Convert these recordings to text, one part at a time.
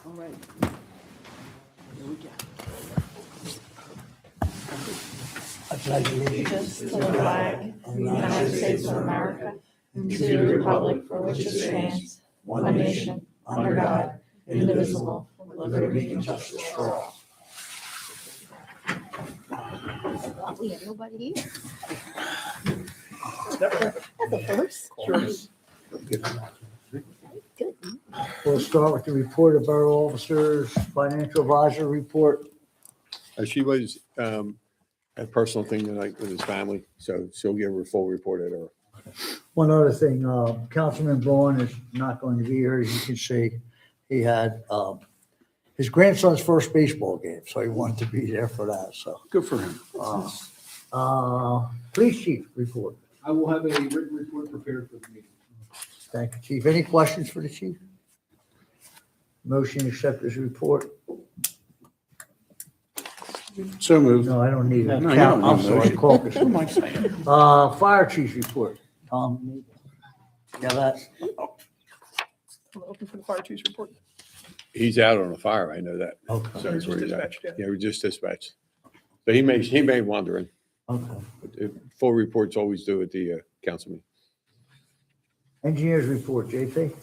All right. Here we go. I pledge allegiance to the flag of the United States of America and to the republic for which it stands, one nation, under God, indivisible, with liberty and justice for all. We have nobody here. That's a first. Good. We'll start with the report of Borough Officers, Financial Advisor Report. She was a personal thing tonight with his family, so she'll give her a full report at her. One other thing, Councilman Vaughn is not going to be here. As you can see, he had his grandson's first baseball game, so he wanted to be there for that, so. Good for him. Police Chief report. I will have a written report prepared for the meeting. Thank you, Chief. Any questions for the Chief? Motion to accept his report? So moved. No, I don't need it. No, you don't I'm need a sorry, motion. Caucus. What am I saying? Fire Chief's report. Tom? Yeah, that, Open for the fire chief's report. He's out on a fire, I know that. okay, So Just where he's at. dispatched, yeah. Yeah, we just dispatched. So he may wander in. okay. But the full reports always due at the council meeting. Engineers report, JP.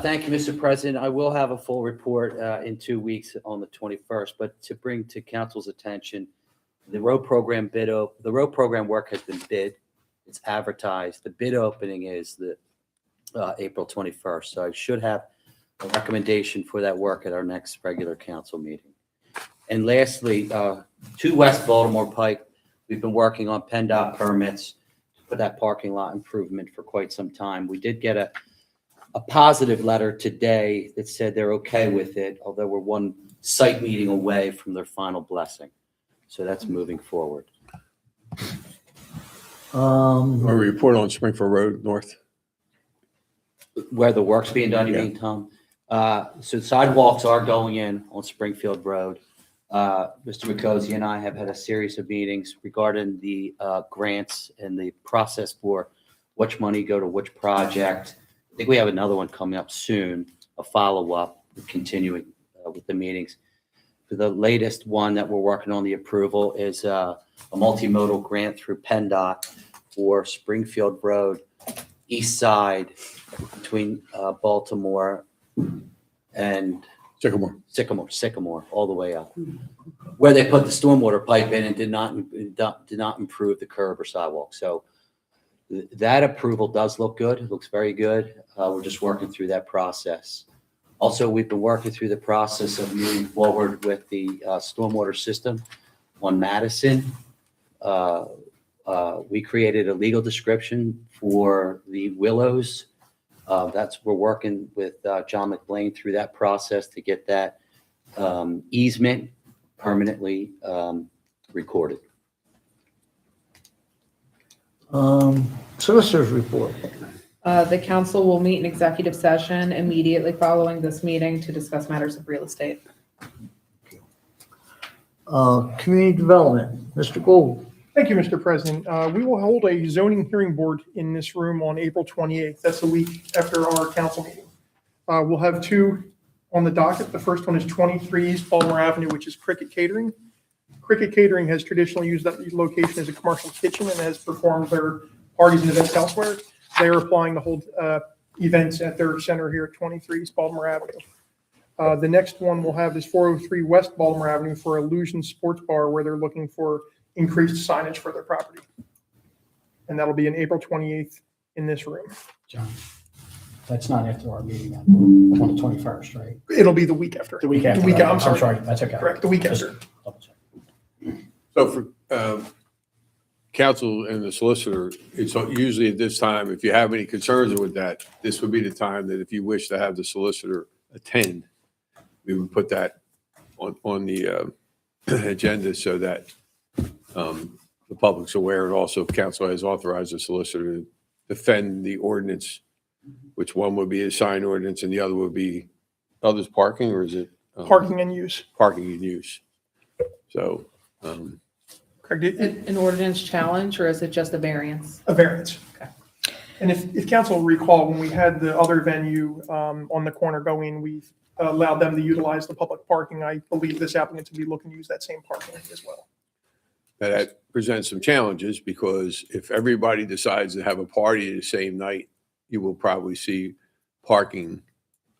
Thank you, Mr. President. I will have a full report in 2 weeks on the 21st, but to bring to council's attention, the road program work has been bid. It's advertised. The bid opening is the April 21st. So I should have a recommendation for that work at our next regular council meeting. And lastly, 2 West Baltimore Pike, we've been working on PennDOT permits for that parking lot improvement for quite some time. We did get a positive letter today that said they're okay with it, although we're one site meeting away from their final blessing. So that's moving forward. Or report on Springfield Road North. Where the work's being done, you Yeah. mean, Tom? So sidewalks are going in on Springfield Road. Mr. McCosey and I have had a series of meetings regarding the grants and the process for which money go to which project. I think we have another one coming up soon, a follow-up, continuing with the meetings. The latest one that we're working on the approval is a multimodal grant through PennDOT for Springfield Road, east side between Baltimore and Sycamore, all the way up, where they put the stormwater pipe in and did not improve the curb or sidewalk. So that approval does look good. It looks very good. We're just working through that process. Also, we've been working through the process of moving forward with the stormwater system on Madison. We created a legal description for the Willows. We're working with John McBlain through that process to get that easement permanently recorded. Solicitor's report. The council will meet in executive session immediately following this meeting to discuss matters of real estate. Community Development, Mr. Gould. Thank you, Mr. President. We will hold a zoning hearing board in this room on April 28th. That's the week after our council meeting. We'll have 2 on the docket. The first one is 23 East Baltimore Avenue, which is Cricket Catering. Cricket Catering has traditionally used that location as a commercial kitchen and has performed their parties and events elsewhere. They are applying to hold events at their center here at 23 East Baltimore Avenue. The next one we'll have is 403 West Baltimore Avenue for Illusion Sports Bar, where they're looking for increased signage for their property. And that'll be on April 28th in this room. John, that's not after our meeting on the 21st, right? It'll be the week after. The week after. I'm sorry. That's okay. Correct, the week Just after. double check. So for council and the solicitor, it's usually at this time, if you have any concerns with that, this would be the time that if you wish to have the solicitor attend, we would put that on the agenda so that the public's aware, and also council has authorized the solicitor to defend the ordinance, which one would be a sign ordinance and the other would be others parking, or is it? Parking and use. Parking and use. So, Correct. An ordinance challenge, or is it just a variance? A variance. Okay. And if council recall, when we had the other venue on the corner go in, allowed them to utilize the public parking. I believe this applicant to be looking to use that same parking as well. That presents some challenges because if everybody decides to have a party the same night, you will probably see parking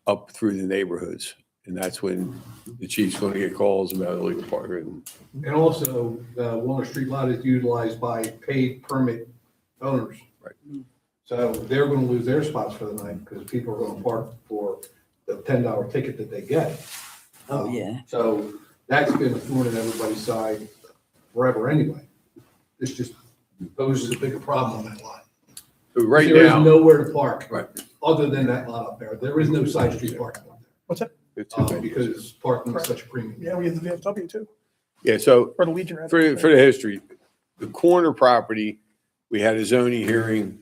up through the neighborhoods. And that's when the chief's going to get calls about illegal parking. And also, the Walnut Street lot is utilized by paid permit owners. Right. So they're gonna lose their spots for the night because people are gonna park for the $10 ticket that they get. Oh, yeah. So that's been a thorn in everybody's side forever anyway. This just poses a bigger problem on that lot. So right There is now, nowhere to park. Right. Other than that lot up there. There is no side street parking up What's that? it's there, because parking is such a premium. Yeah, we have the VFW too, yeah, so or the Legion. rather. for the history, the corner property, we had a zoning hearing.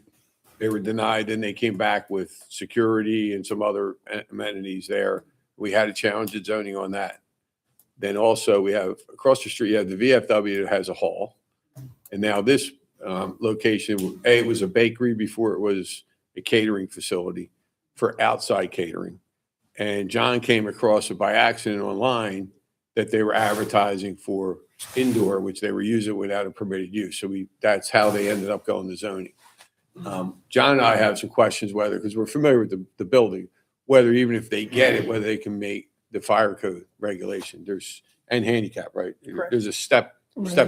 They were denied, then they came back with security and some other amenities there. We had a challenge at zoning on that. Then also we have across the street, you have the VFW that has a hall. And now this location, it was a bakery before it was a catering facility for outside catering. And John came across it by accident online that they were advertising for indoor, which they were using without a permitted use. So that's how they ended up going to zoning. John and I have some questions whether, because we're familiar with the building, whether even if they get it, whether they can make the fire code regulation. And handicap, right? Correct. There's a step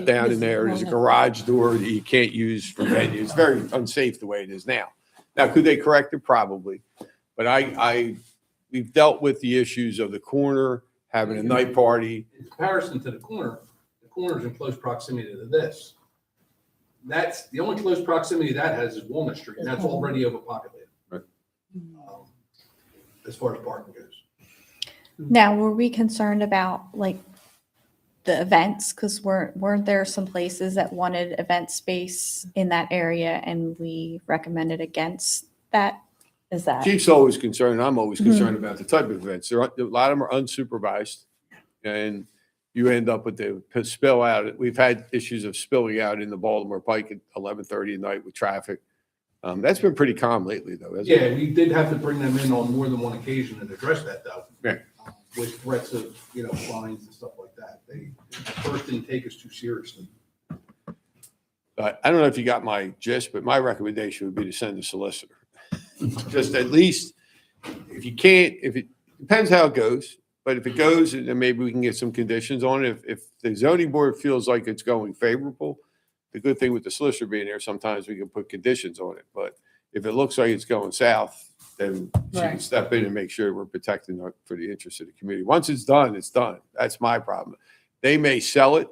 down in there. There's a garage door that you can't use for venue. It's very unsafe the way it is now. Now, could they correct it? Probably. But we've dealt with the issues of the corner, having a night party. In comparison to the corner's in close proximity to this. That's, the only close proximity that has is Walnut Street, and that's already overpopulated. Right. As far as parking goes. Now, were we concerned about like the events? Because weren't there some places that wanted event space in that area and we recommended against that? Is that? Chief's always concerned, I'm always concerned about the type of events. A lot of them are unsupervised, and you end up with the spill out. We've had issues of spilling out in the Baltimore Pike at 11:30 at night with traffic. That's been pretty calm lately, though, hasn't it? Yeah, we did have to bring them in on more than one occasion and address that though. Right. With threats of, fines and stuff like that. They at first didn't take us too seriously. But I don't know if you got my gist, but my recommendation would be to send a solicitor. Just at least, if you can't, if it depends how it goes, but if it goes, then maybe we can get some conditions on it. If the zoning board feels like it's going favorable, the good thing with the solicitor being there, sometimes we can put conditions on it. But if it looks like it's going south, then she can Right. step in and make sure we're protecting for the interest of the community. Once it's done, it's done. That's my problem. They may sell it,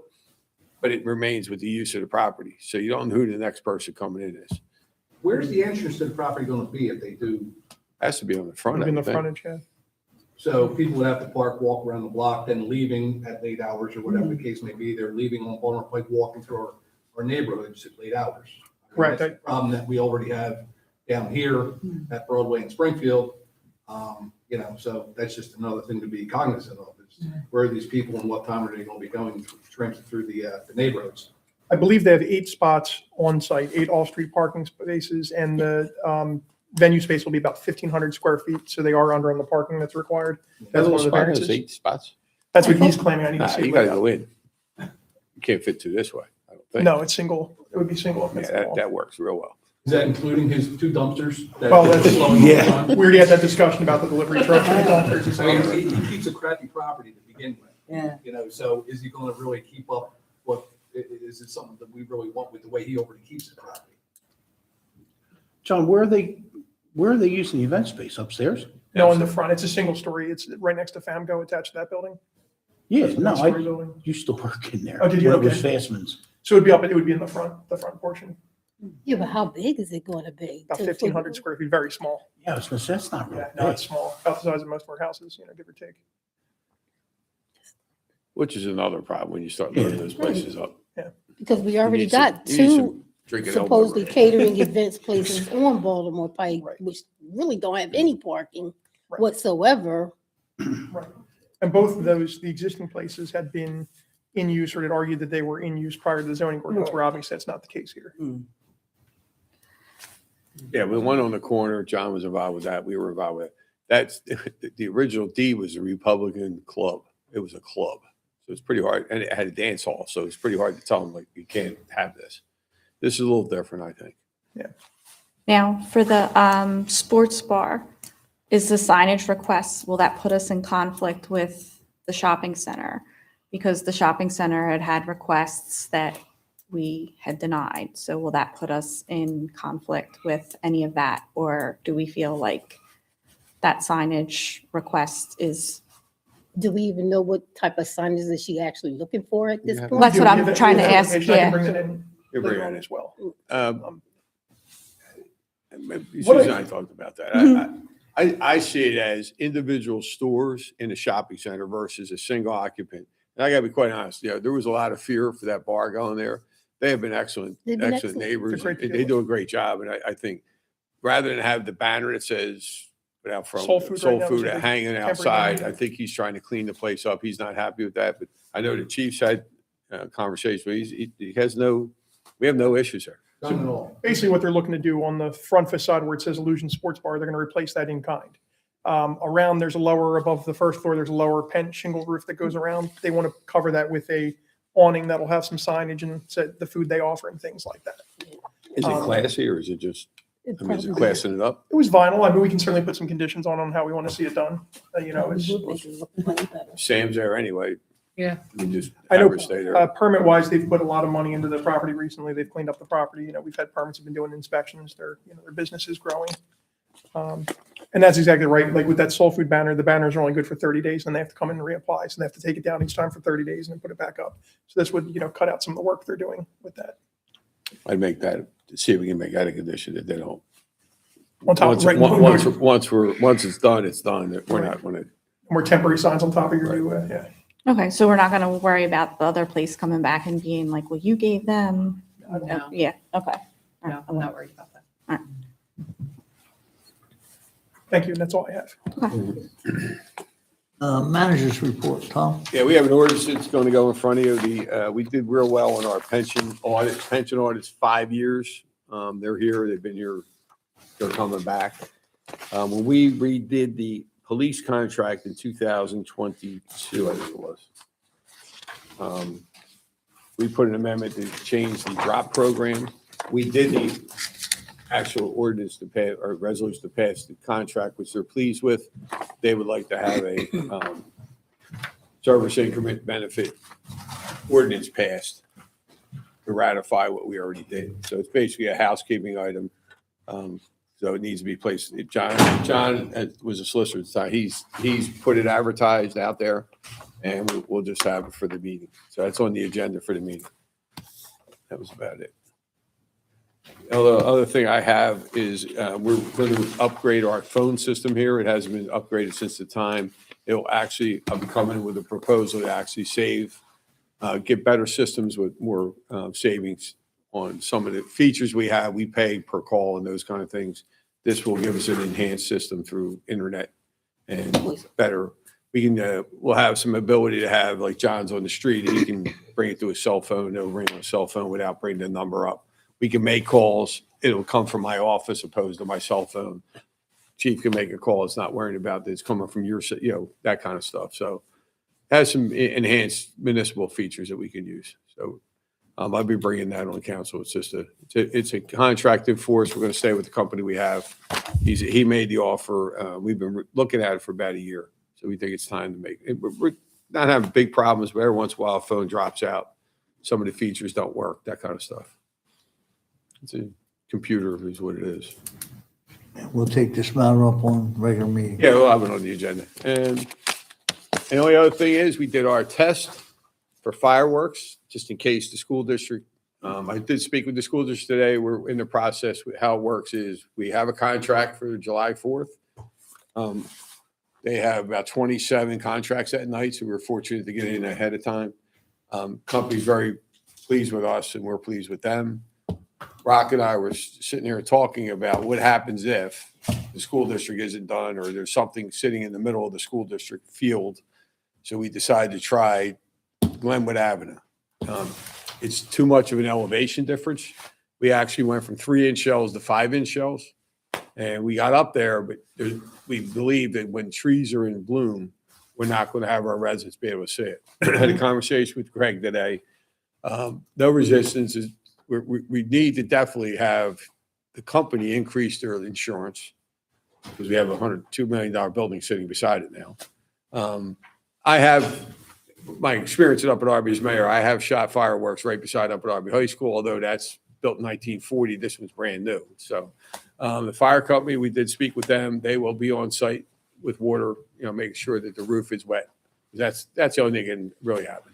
but it remains with the use of the property. So you don't know who the next person coming in is. Where's the entrance to the property going to be if they do? Has to be on the front. In I the think. frontage, yeah. So people would have to park, walk around the block, then leaving at late hours or whatever the case may be. They're leaving on Baltimore Pike, walking through our neighborhoods at late hours. Right. That's the problem that we already have down here at Broadway and Springfield. So that's just another thing to be cognizant of is where are these people and what time are they going to be going tramping through the neighborhoods? I believe they have 8 spots on site, 8 off-street parking spaces, and the venue space will be about 1,500 square feet. So they are under on the parking that's required. That's one of the variances. 8 spots. That's what he's claiming. I need Nah, to see. you gotta go in. You can't fit two this way, I don't think. No, it's single. It would be single. If Yeah, it's that works real well. Is that including his 2 dumpsters? that- Well, that's- slowing Yeah. down? We already had that discussion about the delivery truck and the dumpsters and I mean, stuff. he keeps a crappy property to begin with. Yeah. So is he going to really keep up is it something that we really want with the way he already keeps the property? John, where are they using the event space? Upstairs? No, in the front. It's a single story. It's right next to FAMGO attached to that building. Yeah, It's a no, one-story building. used to work in there. Oh, did you? When it was Okay. Fastman's. So it would be in the front portion, Yeah, but how big is it going to be? about 1,500 square feet, very small. Yeah, I was gonna say, that's not real Yeah, no, it's big. small, about the size of most of our houses, give or take. Which is another problem when you start loading those places up. Because we You already need some- got you need 2 some drinking elbow supposedly grease. catering events places on Baltimore Pike, Right. which really don't have any parking Right. whatsoever. Right. And both of those, the existing places had been in use or had argued that they were in use prior to the zoning ordinance, where obviously that's not the case here. Yeah, the one on the corner, John was involved with that. We were involved with it. that's, the original D was a Republican club. It was a club. So it's pretty hard. And it had a dance hall. So it's pretty hard to tell them, like, you can't have this. This is a little different, I think. Now, for the sports bar, is the signage request, will that put us in conflict with the shopping center? Because the shopping center had requests that we had denied. So will that put us in conflict with any of that? Or do we feel like that signage request is? Do we even know what type of signage is she actually looking for at this Yeah. point? That's what I'm Give it- trying to give it ask, application. I can yeah. bring that in You're later bringing on it. as well. Susan and I talked about that. I see it as individual stores in a shopping center versus a single occupant. And I gotta be quite honest, there was a lot of fear for that bar going there. They have been excellent, They've been excellent excellent. neighbors. They're great They do a great job. And I think rather than have the banner that says, without from Soul Food right Soul now, Food there's a big hanging temporary outside, banner. I think he's trying to clean the place up. He's not happy with that, but I know the Chiefs had conversations, but he has we have no issues there. None at all. Basically, what they're looking to do on the front facade where it says Illusion Sports Bar, they're going to replace that in kind. Around, there's a lower, above the first floor, there's a lower pent shingle roof that goes around. They want to cover that with a awning that'll have some signage and the food they offer and things like that. Is it classy or is it just, It I mean, is it probably- classing it up? It was vinyl. I mean, we can certainly put some conditions on how we want to see it done. It's, would make it look way better. Sam's there anyway. Yeah. You just I know, have her stay there. permit wise, they've put a lot of money into the property recently. They've cleaned up the property. We've had permits, have been doing inspections. Their business is growing. And that's exactly right. Like with that soul food banner, the banners are only good for 30 days and they have to come in and reapply. So they have to take it down each time for 30 days and then put it back up. So this would, cut out some of the work they're doing with that. I'd make that, see if we can make that a condition that they don't. On top Once, of, right, once it's done, it's done. We're not going to, more temporary signs on top of your new, yeah. Okay, so we're not going to worry about the other place coming back and being like, well, you gave them. No, Yeah, okay. no, I'm not worried about that. Thank you. And that's all I have. Managers report, Tom? yeah, we have an ordinance that's going to go in front of you. We did real well on our pension audits, 5 years. They're here, they've been here, they're coming back. When we redid the police contract in 2022, I think it was, we put an amendment to change the drop program. We did the actual ordinance to pass, or resolution to pass the contract, which they're pleased with. They would like to have a service increment benefit ordinance passed to ratify what we already did. So it's basically a housekeeping item. So it needs to be placed. John was a solicitor at the time. He's put it advertised out there, and we'll just have it for the meeting. So that's on the agenda for the meeting. That was about it. The other thing I have is we're going to upgrade our phone system here. It hasn't been upgraded since the time. It'll actually, I'll be coming with a proposal to actually save, get better systems with more savings on some of the features we have. We pay per call and those kind of things. This will give us an enhanced system through internet and better. We can, we'll have some ability to have, like John's on the street, he can bring it to a cell phone. It'll ring on a cell phone without bringing the number up. We can make calls. It'll come from my office opposed to my cell phone. Chief can make a call. It's not worrying about that. It's coming from your, that kind of stuff. So it has some enhanced municipal features that we can use. So I'll be bringing that on council. It's just it's a contracted force. We're going to stay with the company we have. He made the offer. We've been looking at it for about a year. So we think it's time to make it. We're not having big problems, but every once in a while a phone drops out. Some of the features don't work, that kind of stuff. It's a computer is what it is. We'll take this matter up on regular meeting. Yeah, we'll have it on the agenda. And the only other thing is we did our test for fireworks, just in case the school district, I did speak with the school district today. We're in the process. How it works is we have a contract for July 4th. They have about 27 contracts that night, so we're fortunate to get in ahead of time. Company's very pleased with us and we're pleased with them. Rock and I were sitting here talking about what happens if the school district isn't done or there's something sitting in the middle of the school district field. So we decided to try Glenwood Avenue. It's too much of an elevation difference. We actually went from 3-inch shells to 5-inch shells. And we got up there, but we believe that when trees are in bloom, we're not going to have our residents be able to see it. I had a conversation with Greg today. No resistance is, we need to definitely have the company increase their insurance because we have a $2 million building sitting beside it now. I have my experience up at Arby as mayor. I have shot fireworks right beside up at Arby High School, although that's built in 1940. This one's brand new. So the fire company, we did speak with them. They will be on site with water, making sure that the roof is wet. That's the only thing that can really happen.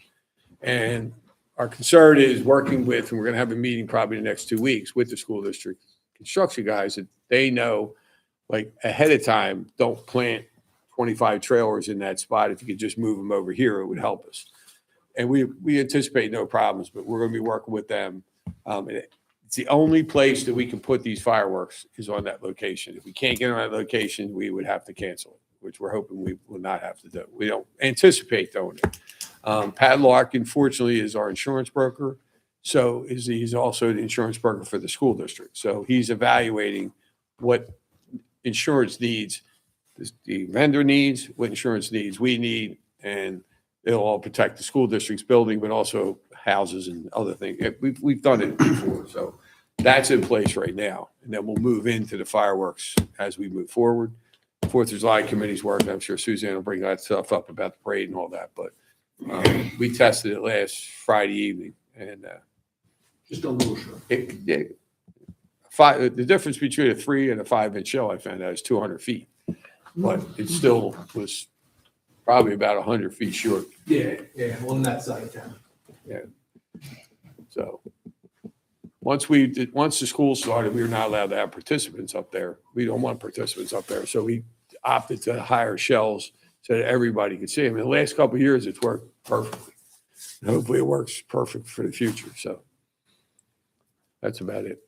And our concern is working with, and we're going to have a meeting probably in the next 2 weeks with the school district construction guys, that they know, like ahead of time, don't plant 25 trailers in that spot. If you could just move them over here, it would help us. And we anticipate no problems, but we're going to be working with them. It's the only place that we can put these fireworks is on that location. If we can't get on that location, we would have to cancel it, which we're hoping we will not have to do. We don't anticipate doing it. Pat Larkin, fortunately, is our insurance broker. So he's also the insurance broker for the school district. So he's evaluating what insurance needs, the vendor needs, what insurance needs we need, and it'll all protect the school district's building, but also houses and other things. We've done it before, so that's in place right now. And then we'll move into the fireworks as we move forward. 4th of July committee's working. I'm sure Suzanne will bring that stuff up about the parade and all that, but we tested it last Friday evening, and Just a little short. the difference between a 3 and a 5-inch shell, I found out, is 200 feet, but it still was probably about 100 feet short. Yeah, on that side of town. Yeah. So once the school started, we were not allowed to have participants up there. We don't want participants up there, so we opted to hire shells so that everybody could see them. In the last couple of years, it's worked perfectly. And hopefully it works perfect for the future. So that's about it.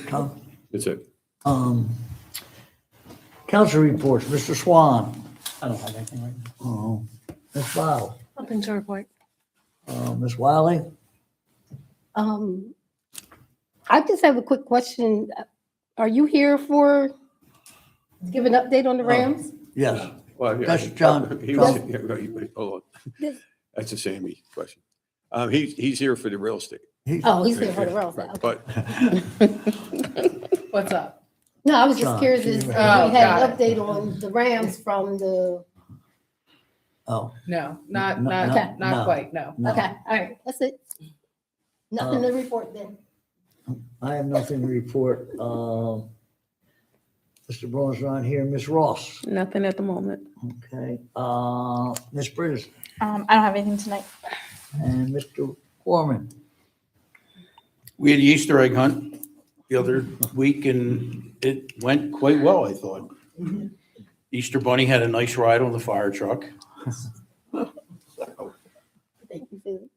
Tom? That's it. Council reports, Mr. Swan. I don't have anything right now. Ms. Wiley. Nothing to report. Ms. Wiley? I just have a quick question. Are you here to give an update on the Rams? Yes. Well, yeah, That's John. Hold on. That's a Sammy question. He's here for the real estate. Oh, he's here for the Rams. Right, Okay. but What's up? No, I was just John, curious can if you- we Oh, had got an update on the Rams from the, Oh, No, not No. quite, no. no. okay, all right, that's it. Nothing to report then. I have nothing to report. Mr. Bruin's not here. Ms. Ross? Nothing at the moment. Okay. Ms. Bridges? I don't have anything tonight. And Mr. Foreman? We had the Easter egg hunt the other week, and it went quite well, I thought. Easter Bunny had a nice ride on the fire truck. Thank you, Susan.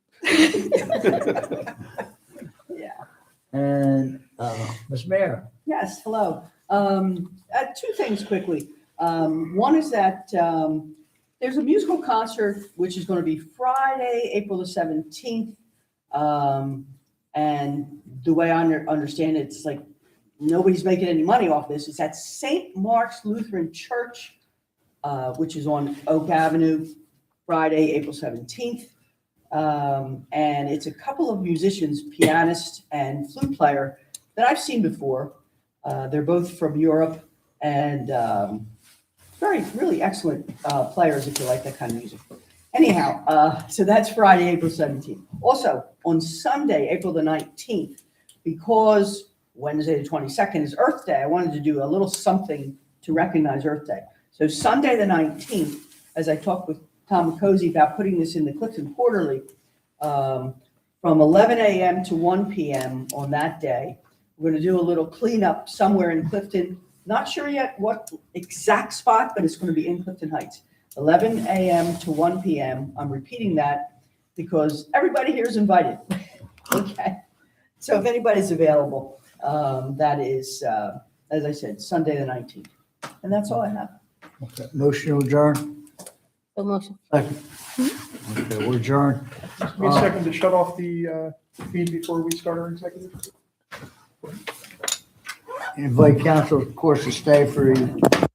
And Ms. Mayor? Yes, hello. Two things quickly. One is that there's a musical concert which is going to be Friday, April the 17th. And the way I understand it, it's like nobody's making any money off this. It's at St. Mark's Lutheran Church, which is on Oak Avenue, Friday, April 17th. And it's a couple of musicians, pianist and flute player, that I've seen before. They're both from Europe and really excellent players if you like that kind of music. Anyhow, so that's Friday, April 17th. Also, on Sunday, April the 19th, because Wednesday the 22nd is Earth Day, I wanted to do a little something to recognize Earth Day. So Sunday the 19th, as I talked with Tom McCosey about putting this in the Clifton Quarterly, from 11 a.m. to 1 p.m. on that day, we're going to do a little cleanup somewhere in Clifton. Not sure yet what exact spot, but it's going to be in Clifton Heights. 11 a.m. to 1 p.m. I'm repeating that because everybody here is invited. Okay. So if anybody's available, that is, as I said, Sunday the 19th. And that's all I have. Okay. Motion to adjourn? So motion. Second. Okay, we're adjourned. Give me a second to shut off the feed before we start our executive. invite council, of course, to stay for the